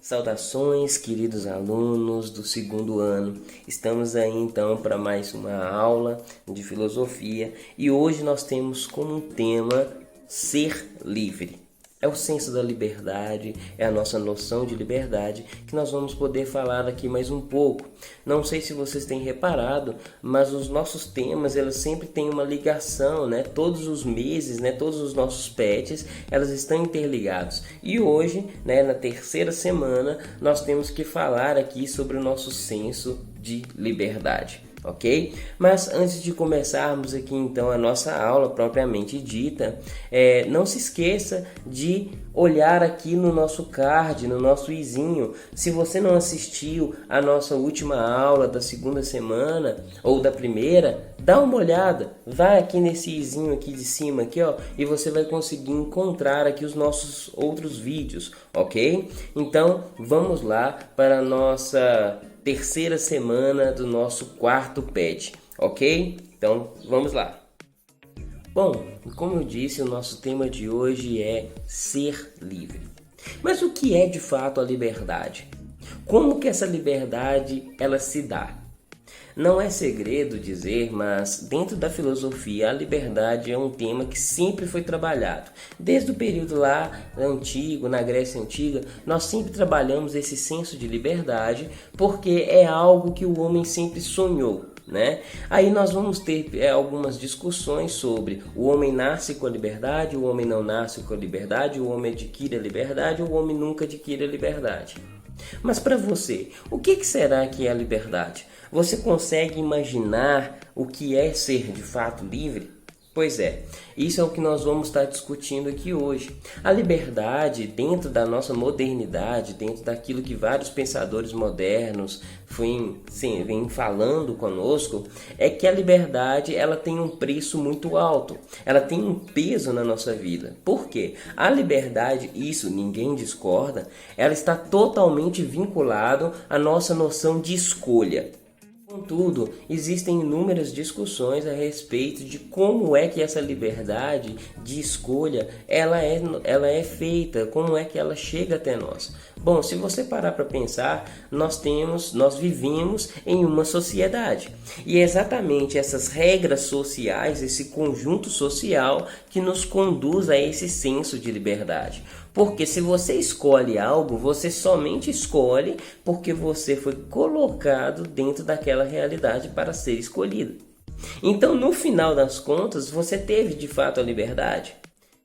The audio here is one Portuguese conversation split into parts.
Saudações, queridos alunos do segundo ano. Estamos aí então para mais uma aula de filosofia e hoje nós temos como tema ser livre. É o senso da liberdade, é a nossa noção de liberdade que nós vamos poder falar aqui mais um pouco. Não sei se vocês têm reparado, mas os nossos temas elas sempre têm uma ligação, né? Todos os meses, né? Todos os nossos PETs, elas estão interligados. E hoje, né? Na terceira semana, nós temos que falar aqui sobre o nosso senso de liberdade. Ok? Mas antes de começarmos aqui então a nossa aula propriamente dita, não se esqueça de olhar aqui no nosso card, no nosso izinho. Se você não assistiu a nossa última aula da segunda semana ou da primeira, dá uma olhada, vai aqui nesse izinho aqui de cima aqui, ó, e você vai conseguir encontrar aqui os nossos outros vídeos, ok? Então vamos lá para a nossa terceira semana do nosso quarto PET, ok? Então vamos lá. Bom, como eu disse, o nosso tema de hoje é ser livre. Mas o que é de fato a liberdade? Como que essa liberdade ela se dá? Não é segredo dizer, mas dentro da filosofia a liberdade é um tema que sempre foi trabalhado. Desde o período lá antigo, na Grécia Antiga, nós sempre trabalhamos esse senso de liberdade porque é algo que o homem sempre sonhou, né? Aí nós vamos ter algumas discussões sobre o homem nasce com a liberdade, o homem não nasce com a liberdade, o homem adquire a liberdade, o homem nunca adquire a liberdade. Mas para você, o que será que é a liberdade? Você consegue imaginar o que é ser de fato livre? Pois é, isso é o que nós vamos estar discutindo aqui hoje. A liberdade, dentro da nossa modernidade, dentro daquilo que vários pensadores modernos vêm falando conosco, é que a liberdade ela tem um preço muito alto, ela tem um peso na nossa vida. Por quê? A liberdade, isso ninguém discorda, ela está totalmente vinculada à nossa noção de escolha. Contudo, existem inúmeras discussões a respeito de como é que essa liberdade de escolha ela é feita, como é que ela chega até nós. Bom, se você parar para pensar, nós vivemos em uma sociedade. E é exatamente essas regras sociais, esse conjunto social que nos conduz a esse senso de liberdade. Porque se você escolhe algo, você somente escolhe porque você foi colocado dentro daquela realidade para ser escolhido. Então, no final das contas, você teve de fato a liberdade.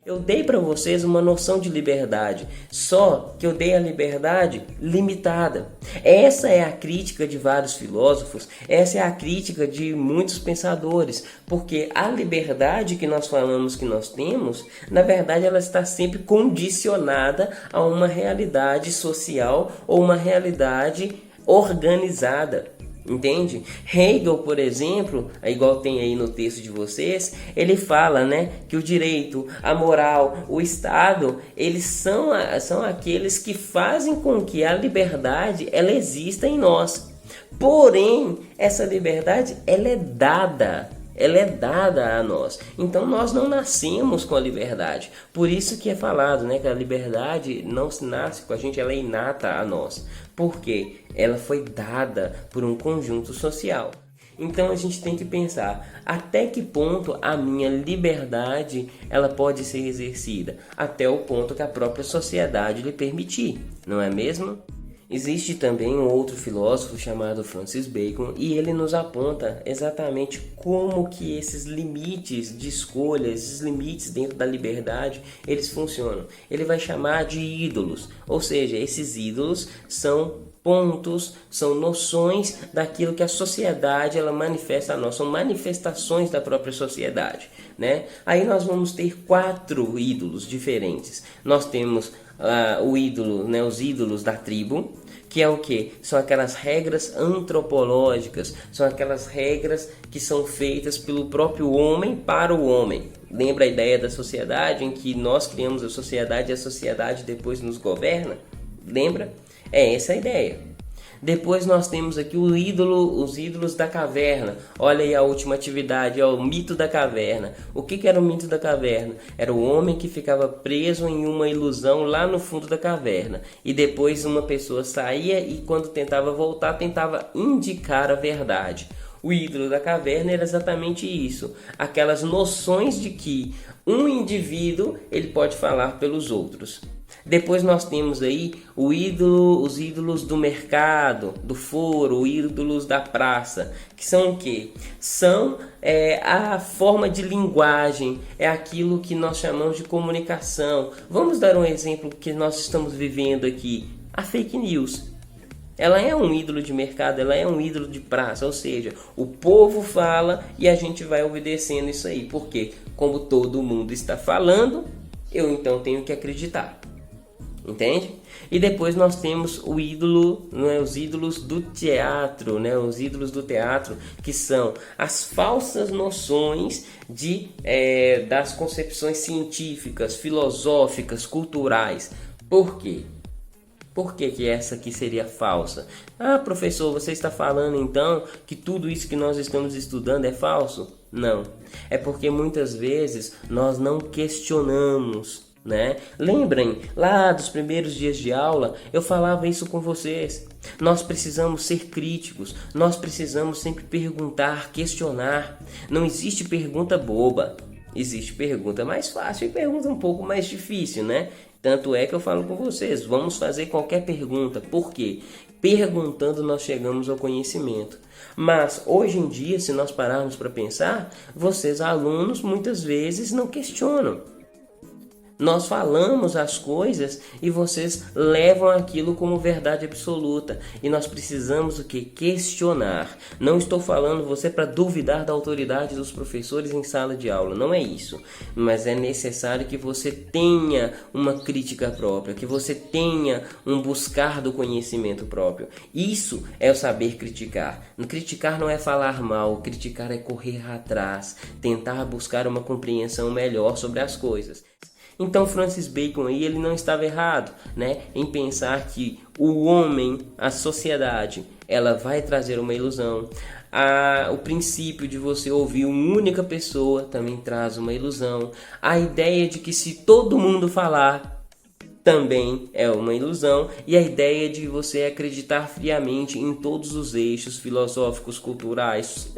Eu dei para vocês uma noção de liberdade, só que eu dei a liberdade limitada. Essa é a crítica de vários filósofos, essa é a crítica de muitos pensadores, porque a liberdade que nós falamos que nós temos, na verdade ela está sempre condicionada a uma realidade social ou uma realidade organizada. Entende? Hegel, por exemplo, igual tem aí no texto de vocês, ele fala, né, que o direito, a moral, o Estado, eles são aqueles que fazem com que a liberdade ela exista em nós. Porém, essa liberdade ela é dada a nós. Então nós não nascemos com a liberdade. Por isso que é falado, né, que a liberdade não se nasce com a gente, ela é inata a nós. Porque ela foi dada por um conjunto social. Então a gente tem que pensar até que ponto a minha liberdade ela pode ser exercida, até o ponto que a própria sociedade lhe permitir, não é mesmo? Existe também um outro filósofo chamado Francis Bacon e ele nos aponta exatamente como que esses limites de escolha, esses limites dentro da liberdade, eles funcionam. Ele vai chamar de ídolos, ou seja, esses ídolos são pontos, são noções daquilo que a sociedade ela manifesta a nós, são manifestações da própria sociedade, né? Aí nós vamos ter 4 ídolos diferentes. Nós temos o ídolo, né, os ídolos da tribo, que é o que? São aquelas regras antropológicas, são aquelas regras que são feitas pelo próprio homem para o homem. Lembra a ideia da sociedade em que nós criamos a sociedade e a sociedade depois nos governa? Lembra? É essa a ideia. Depois nós temos aqui o ídolo, os ídolos da caverna. Olha aí a última atividade, é o mito da caverna. O que era o mito da caverna? Era o homem que ficava preso em uma ilusão lá no fundo da caverna. E depois uma pessoa saía e quando tentava voltar, tentava indicar a verdade. O ídolo da caverna era exatamente isso, aquelas noções de que um indivíduo ele pode falar pelos outros. Depois nós temos aí os ídolos do mercado, do foro, os ídolos da praça, que são o quê? São a forma de linguagem, é aquilo que nós chamamos de comunicação. Vamos dar um exemplo que nós estamos vivendo aqui, a fake news. Ela é um ídolo de mercado, ela é um ídolo de praça, ou seja, o povo fala e a gente vai obedecendo isso aí. Porque, como todo mundo está falando, eu então tenho que acreditar. Entende? E depois nós temos o ídolo, os ídolos do teatro, os ídolos do teatro, que são as falsas noções das concepções científicas, filosóficas, culturais. Por quê? Por que essa aqui seria falsa? Ah, professor, você está falando então que tudo isso que nós estamos estudando é falso? Não, é porque muitas vezes nós não questionamos, né? Lembrem, lá dos primeiros dias de aula, eu falava isso com vocês. Nós precisamos ser críticos, nós precisamos sempre perguntar, questionar. Não existe pergunta boba, existe pergunta mais fácil e pergunta um pouco mais difícil, né? Tanto é que eu falo com vocês, vamos fazer qualquer pergunta. Por quê? Perguntando nós chegamos ao conhecimento. Mas hoje em dia, se nós pararmos para pensar, vocês alunos muitas vezes não questionam. Nós falamos as coisas e vocês levam aquilo como verdade absoluta. E nós precisamos o quê? Questionar. Não estou falando você para duvidar da autoridade dos professores em sala de aula. Não é isso. Mas é necessário que você tenha uma crítica própria. Que você tenha um buscar do conhecimento próprio. Isso é o saber criticar. Criticar não é falar mal. Criticar é correr atrás. Tentar buscar uma compreensão melhor sobre as coisas. Então Francis Bacon aí, ele não estava errado, né, em pensar que o homem, a sociedade, ela vai trazer uma ilusão. O princípio de você ouvir uma única pessoa também traz uma ilusão. A ideia de que se todo mundo falar também é uma ilusão. E a ideia de você acreditar friamente em todos os eixos filosóficos, culturais,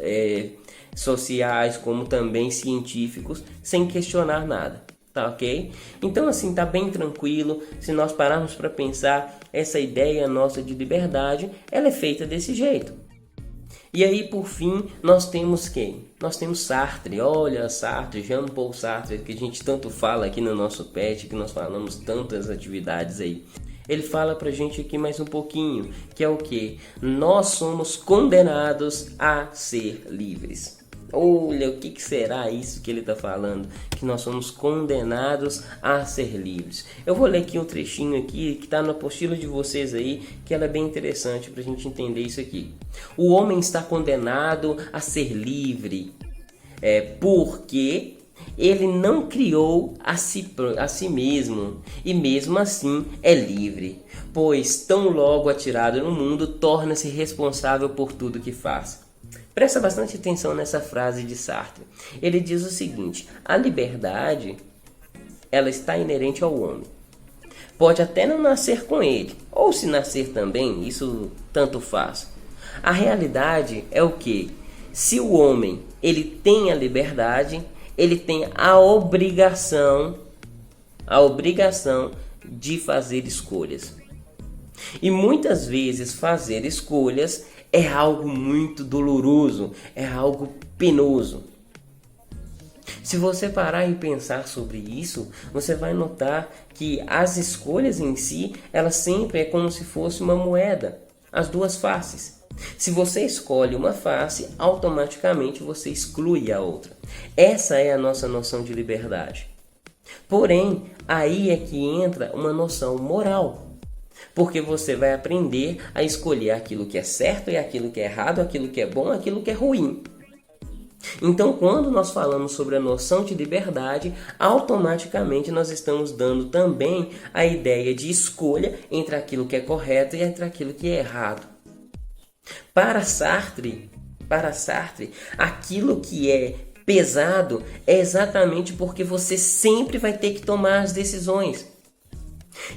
sociais, como também científicos, sem questionar nada. Tá ok? Então assim, tá bem tranquilo. Se nós pararmos para pensar, essa ideia nossa de liberdade, ela é feita desse jeito. E aí, por fim, nós temos quem? Nós temos Sartre. Olha, Sartre, Jean-Paul Sartre, que a gente tanto fala aqui no nosso PET, que nós falamos tantas atividades aí. Ele fala pra gente aqui mais um pouquinho, que é o que? Nós somos condenados a ser livres. Olha, o que será isso que ele está falando? Que nós somos condenados a ser livres. Eu vou ler aqui um trechinho aqui que está na apostila de vocês aí, que ela é bem interessante para a gente entender isso aqui. O homem está condenado a ser livre, porque ele não criou a si mesmo, e mesmo assim é livre, pois tão logo atirado no mundo, torna-se responsável por tudo que faz. Presta bastante atenção nessa frase de Sartre. Ele diz o seguinte: a liberdade, ela está inerente ao homem. Pode até não nascer com ele, ou se nascer também, isso tanto faz. A realidade é o que? Se o homem ele tem a liberdade, ele tem a obrigação de fazer escolhas. E muitas vezes fazer escolhas é algo muito doloroso, é algo penoso. Se você parar e pensar sobre isso, você vai notar que as escolhas em si, elas sempre é como se fosse uma moeda, as duas faces. Se você escolhe uma face, automaticamente você exclui a outra. Essa é a nossa noção de liberdade. Porém, aí é que entra uma noção moral. Porque você vai aprender a escolher aquilo que é certo e aquilo que é errado, aquilo que é bom e aquilo que é ruim. Então, quando nós falamos sobre a noção de liberdade, automaticamente nós estamos dando também a ideia de escolha entre aquilo que é correto e entre aquilo que é errado. Para Sartre, aquilo que é pesado é exatamente porque você sempre vai ter que tomar as decisões.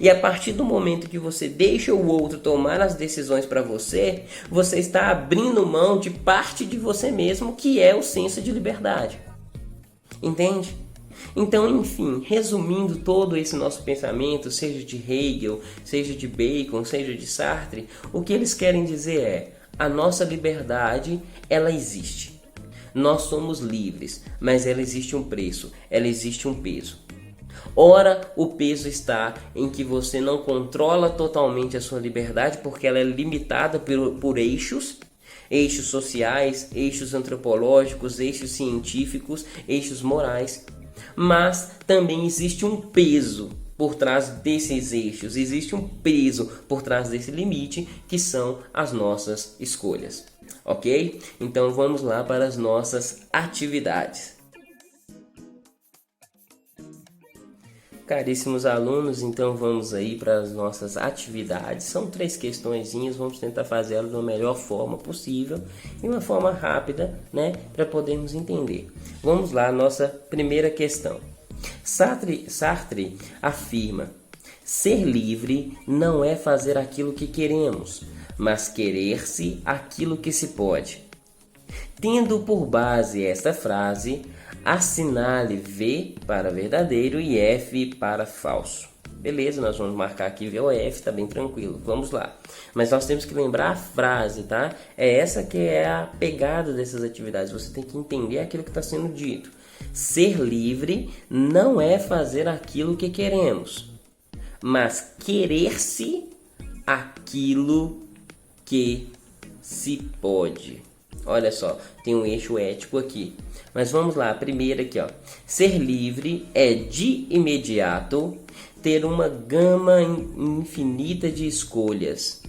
E a partir do momento que você deixa o outro tomar as decisões para você, você está abrindo mão de parte de você mesmo, que é o senso de liberdade. Entende? Então, enfim, resumindo todo esse nosso pensamento, seja de Hegel, seja de Bacon, seja de Sartre, o que eles querem dizer é: a nossa liberdade, ela existe. Nós somos livres, mas ela existe um preço, ela existe um peso. Ora, o peso está em que você não controla totalmente a sua liberdade, porque ela é limitada por eixos sociais, eixos antropológicos, eixos científicos, eixos morais. Mas também existe um peso por trás desses eixos, existe um peso por trás desse limite, que são as nossas escolhas. Ok? Então vamos lá para as nossas atividades. Caríssimos alunos, então vamos aí para as nossas atividades. São 3 questõezinhas, vamos tentar fazê-las da melhor forma possível e uma forma rápida, né, para podermos entender. Vamos lá, nossa primeira questão. Sartre afirma: ser livre não é fazer aquilo que queremos, mas querer-se aquilo que se pode. Tendo por base esta frase, assinale V para verdadeiro e F para falso. Beleza, nós vamos marcar aqui V ou F, tá bem tranquilo. Vamos lá. Mas nós temos que lembrar a frase, tá? É essa que é a pegada dessas atividades. Você tem que entender aquilo que está sendo dito. Ser livre não é fazer aquilo que queremos, mas querer-se aquilo que se pode. Olha só, tem um eixo ético aqui. Mas vamos lá, a primeira aqui, ó. Ser livre é de imediato ter uma gama infinita de escolhas,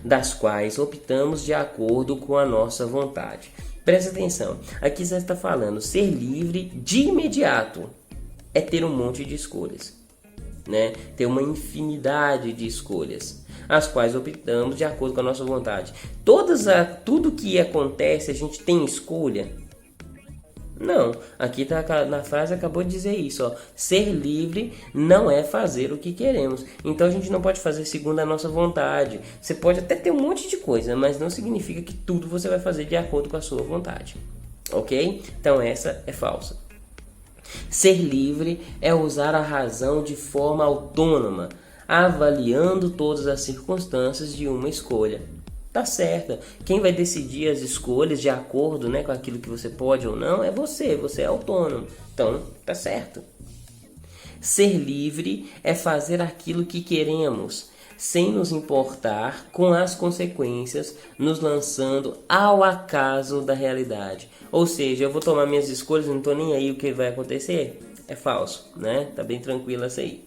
das quais optamos de acordo com a nossa vontade. Presta atenção, aqui você está falando ser livre de imediato é ter um monte de escolhas, né? Ter uma infinidade de escolhas, as quais optamos de acordo com a nossa vontade. Tudo que acontece, a gente tem escolha? Não, aqui tá, na frase acabou de dizer isso, ó. Ser livre não é fazer o que queremos. Então a gente não pode fazer segundo a nossa vontade. Você pode até ter um monte de coisa, mas não significa que tudo você vai fazer de acordo com a sua vontade. Ok? Então essa é falsa. Ser livre é usar a razão de forma autônoma, avaliando todas as circunstâncias de uma escolha. Tá certa. Quem vai decidir as escolhas de acordo, né, com aquilo que você pode ou não é você é autônomo. Então, tá certo. Ser livre é fazer aquilo que queremos, sem nos importar com as consequências, nos lançando ao acaso da realidade. Ou seja, eu vou tomar minhas escolhas, não tô nem aí o que vai acontecer. É falso, né? Tá bem tranquilo essa aí.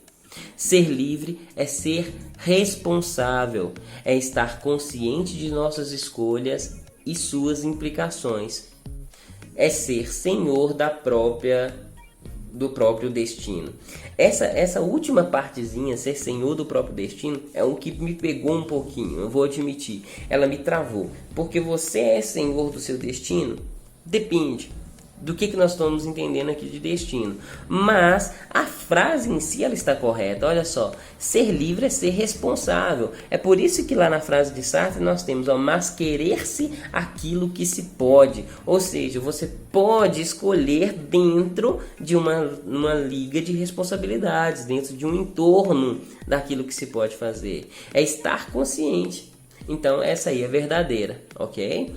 Ser livre é ser responsável, é estar consciente de nossas escolhas e suas implicações, é ser senhor do próprio destino. Essa última partezinha, ser senhor do próprio destino, é o que me pegou um pouquinho, eu vou admitir. Ela me travou, porque você é senhor do seu destino? Depende do que nós estamos entendendo aqui de destino. Mas a frase em si ela está correta. Olha só, ser livre é ser responsável. É por isso que lá na frase de Sartre nós temos, ó, mas querer-se aquilo que se pode. Ou seja, você pode escolher dentro de uma liga de responsabilidades, dentro de um entorno daquilo que se pode fazer. É estar consciente. Então essa aí é verdadeira, ok?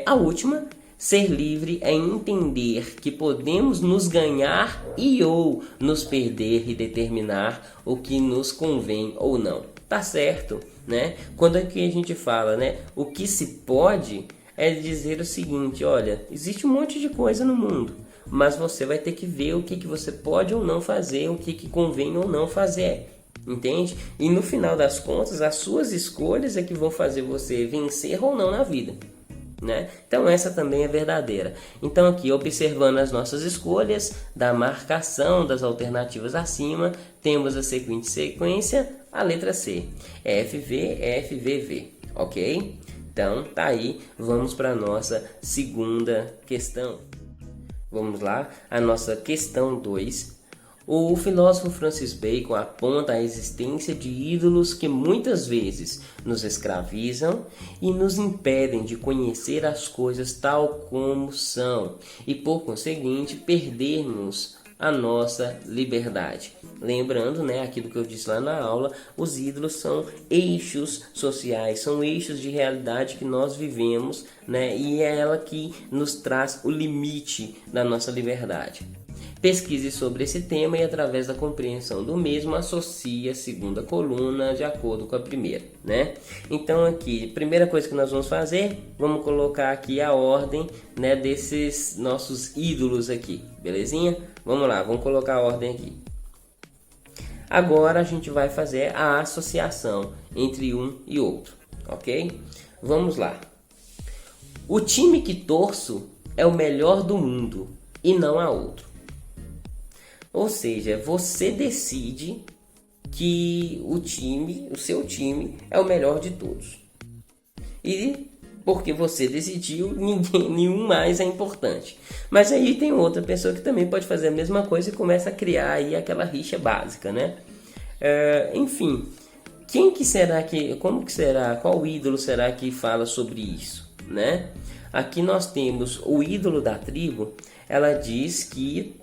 A última: ser livre é entender que podemos nos ganhar e ou nos perder e determinar o que nos convém ou não. Tá certo, né? Quando aqui a gente fala, né, o que se pode, é dizer o seguinte: olha, existe um monte de coisa no mundo, mas você vai ter que ver o que você pode ou não fazer, o que convém ou não fazer. Entende? E no final das contas, as suas escolhas é que vão fazer você vencer ou não na vida. Né? Então essa também é verdadeira. Então aqui, observando as nossas escolhas, da marcação das alternativas acima, temos a seguinte sequência: a letra C, FV, FVV, ok? Então, tá aí, vamos para a nossa segunda questão. Vamos lá, a nossa questão 2. O filósofo Francis Bacon aponta a existência de ídolos que muitas vezes nos escravizam e nos impedem de conhecer as coisas tal como são e, por conseguinte, perdermos a nossa liberdade. Lembrando, né, aquilo que eu disse lá na aula, os ídolos são eixos sociais, são eixos de realidade que nós vivemos, né, e é ela que nos traz o limite da nossa liberdade. Pesquise sobre esse tema e, através da compreensão do mesmo, associe a segunda coluna de acordo com a primeira, né? Então, aqui, primeira coisa que nós vamos fazer, vamos colocar aqui a ordem, né, desses nossos ídolos aqui, belezinha? Vamos lá, vamos colocar a ordem aqui. Agora a gente vai fazer a associação entre um e outro, ok? Vamos lá. O time que torço é o melhor do mundo e não há outro. Ou seja, você decide que o seu time é o melhor de todos. E porque você decidiu, nenhum mais é importante. Mas aí tem outra pessoa que também pode fazer a mesma coisa e começa a criar aí aquela rixa básica, né? Enfim, como que será, qual ídolo será que fala sobre isso, né? Aqui nós temos o ídolo da tribo. Ela diz que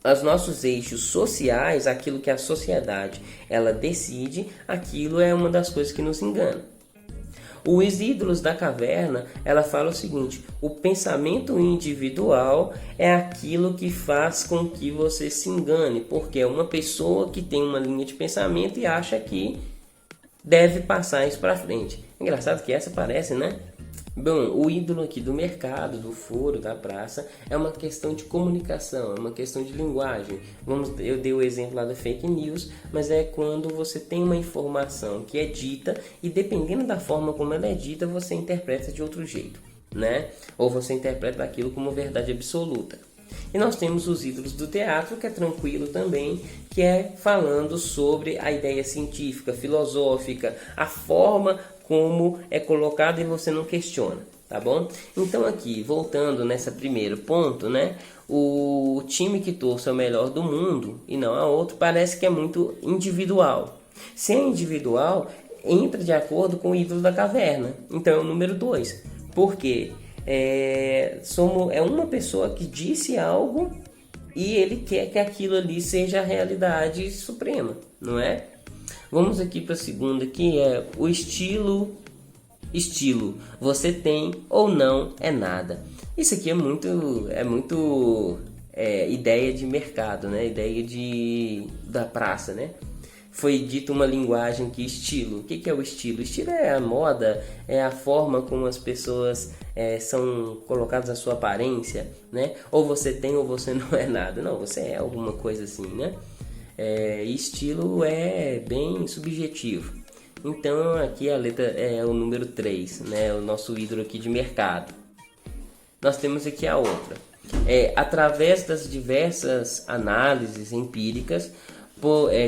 os nossos eixos sociais, aquilo que a sociedade ela decide, aquilo é uma das coisas que nos engana. Os ídolos da caverna, ela fala o seguinte: o pensamento individual é aquilo que faz com que você se engane, porque é uma pessoa que tem uma linha de pensamento e acha que deve passar isso para frente. Engraçado que essa parece, né? Bom, o ídolo aqui do mercado, do foro, da praça, é uma questão de comunicação, é uma questão de linguagem. Eu dei o exemplo lá da fake news, mas é quando você tem uma informação que é dita e, dependendo da forma como ela é dita, você interpreta de outro jeito, né? Ou você interpreta aquilo como verdade absoluta. E nós temos os ídolos do teatro, que é tranquilo também, que é falando sobre a ideia científica, filosófica, a forma como é colocado e você não questiona, tá bom? Então aqui, voltando nesse primeiro ponto, né? O time que torce é o melhor do mundo e não há outro, parece que é muito individual. Se é individual, entra de acordo com o ídolo da caverna. Então é o número 2. Por quê? É uma pessoa que disse algo e ele quer que aquilo ali seja a realidade suprema, não é? Vamos aqui para a segunda, que é o estilo. Você tem ou não é nada. Isso aqui é muito ideia de mercado, né? Ideia da praça, né? Foi dito uma linguagem que estilo. O que é o estilo? O estilo é a moda, é a forma como as pessoas são colocadas a sua aparência, né? Ou você tem ou você não é nada. Não, você é alguma coisa assim, né? Estilo é bem subjetivo. Então aqui a letra é o número 3, né? O nosso ídolo aqui de mercado. Nós temos aqui a outra. Através das diversas análises empíricas,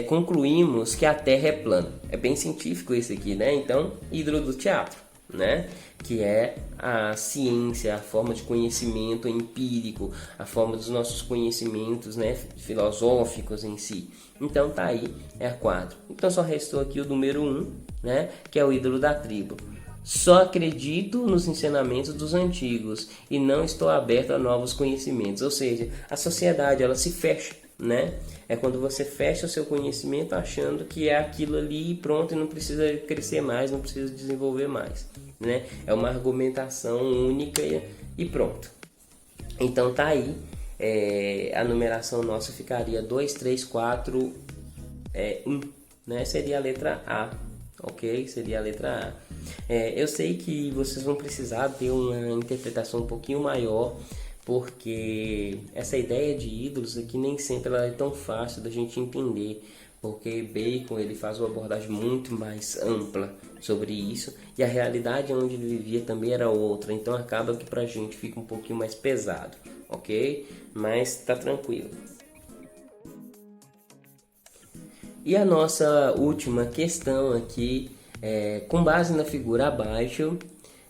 concluímos que a Terra é plana. É bem científico esse aqui, né? Então, ídolo do teatro, né? Que é a ciência, a forma de conhecimento empírico, a forma dos nossos conhecimentos, né, filosóficos em si. Então tá aí, é a 4. Então só restou aqui o número 1, né, que é o ídolo da tribo. Só acredito nos ensinamentos dos antigos e não estou aberto a novos conhecimentos. Ou seja, a sociedade ela se fecha, né? É quando você fecha o seu conhecimento achando que é aquilo ali e pronto, e não precisa crescer mais, não precisa desenvolver mais, né? É uma argumentação única e pronto. Então tá aí, a numeração nossa ficaria 2, 3, 4, 1, né? Seria a letra A, ok? Seria a letra A. Eu sei que vocês vão precisar ter uma interpretação um pouquinho maior, porque essa ideia de ídolos aqui nem sempre ela é tão fácil da gente entender, porque Bacon ele faz uma abordagem muito mais ampla sobre isso e a realidade onde ele vivia também era outra, então acaba que pra gente fica um pouquinho mais pesado, ok? Mas tá tranquilo. E a nossa última questão aqui, com base na figura abaixo,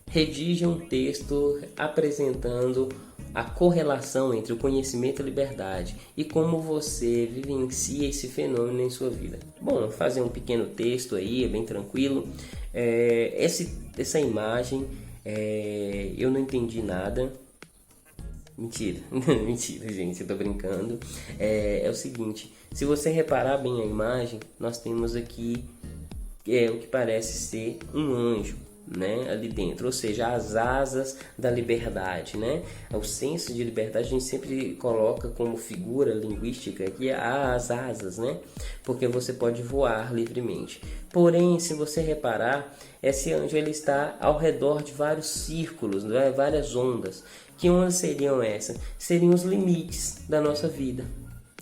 Redige um texto apresentando a correlação entre o conhecimento e a liberdade e como você vivencia esse fenômeno em sua vida. Bom, fazer um pequeno texto aí, é bem tranquilo. Essa imagem, eu não entendi nada. Mentira, mentira, gente, eu tô brincando. É o seguinte, se você reparar bem a imagem, nós temos aqui o que parece ser um anjo, né, ali dentro, ou seja, as asas da liberdade, né? O senso de liberdade a gente sempre coloca como figura linguística aqui as asas, né? Porque você pode voar livremente. Porém, se você reparar, esse anjo ele está ao redor de vários círculos, né? Várias ondas. Que ondas seriam essas? Seriam os limites da nossa vida,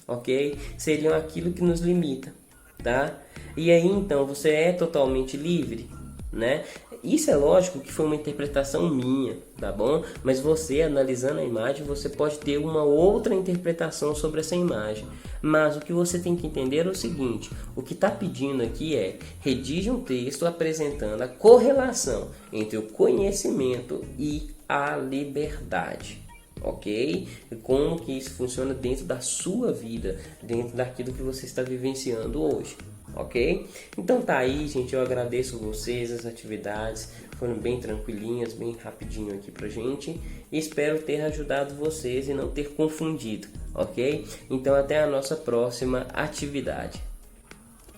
ok? Seriam aquilo que nos limita, tá? E aí então você é totalmente livre, né? Isso é lógico que foi uma interpretação minha, tá bom? Mas você analisando a imagem, você pode ter uma outra interpretação sobre essa imagem. Mas o que você tem que entender é o seguinte: o que está pedindo aqui é redige um texto apresentando a correlação entre o conhecimento e a liberdade. Ok? E como que isso funciona dentro da sua vida, dentro daquilo que você está vivenciando hoje. Ok? Então tá aí, gente, eu agradeço vocês, as atividades foram bem tranquilinhas, bem rapidinho aqui pra gente, e espero ter ajudado vocês e não ter confundido, ok? Então até a nossa próxima atividade.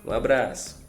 Um abraço!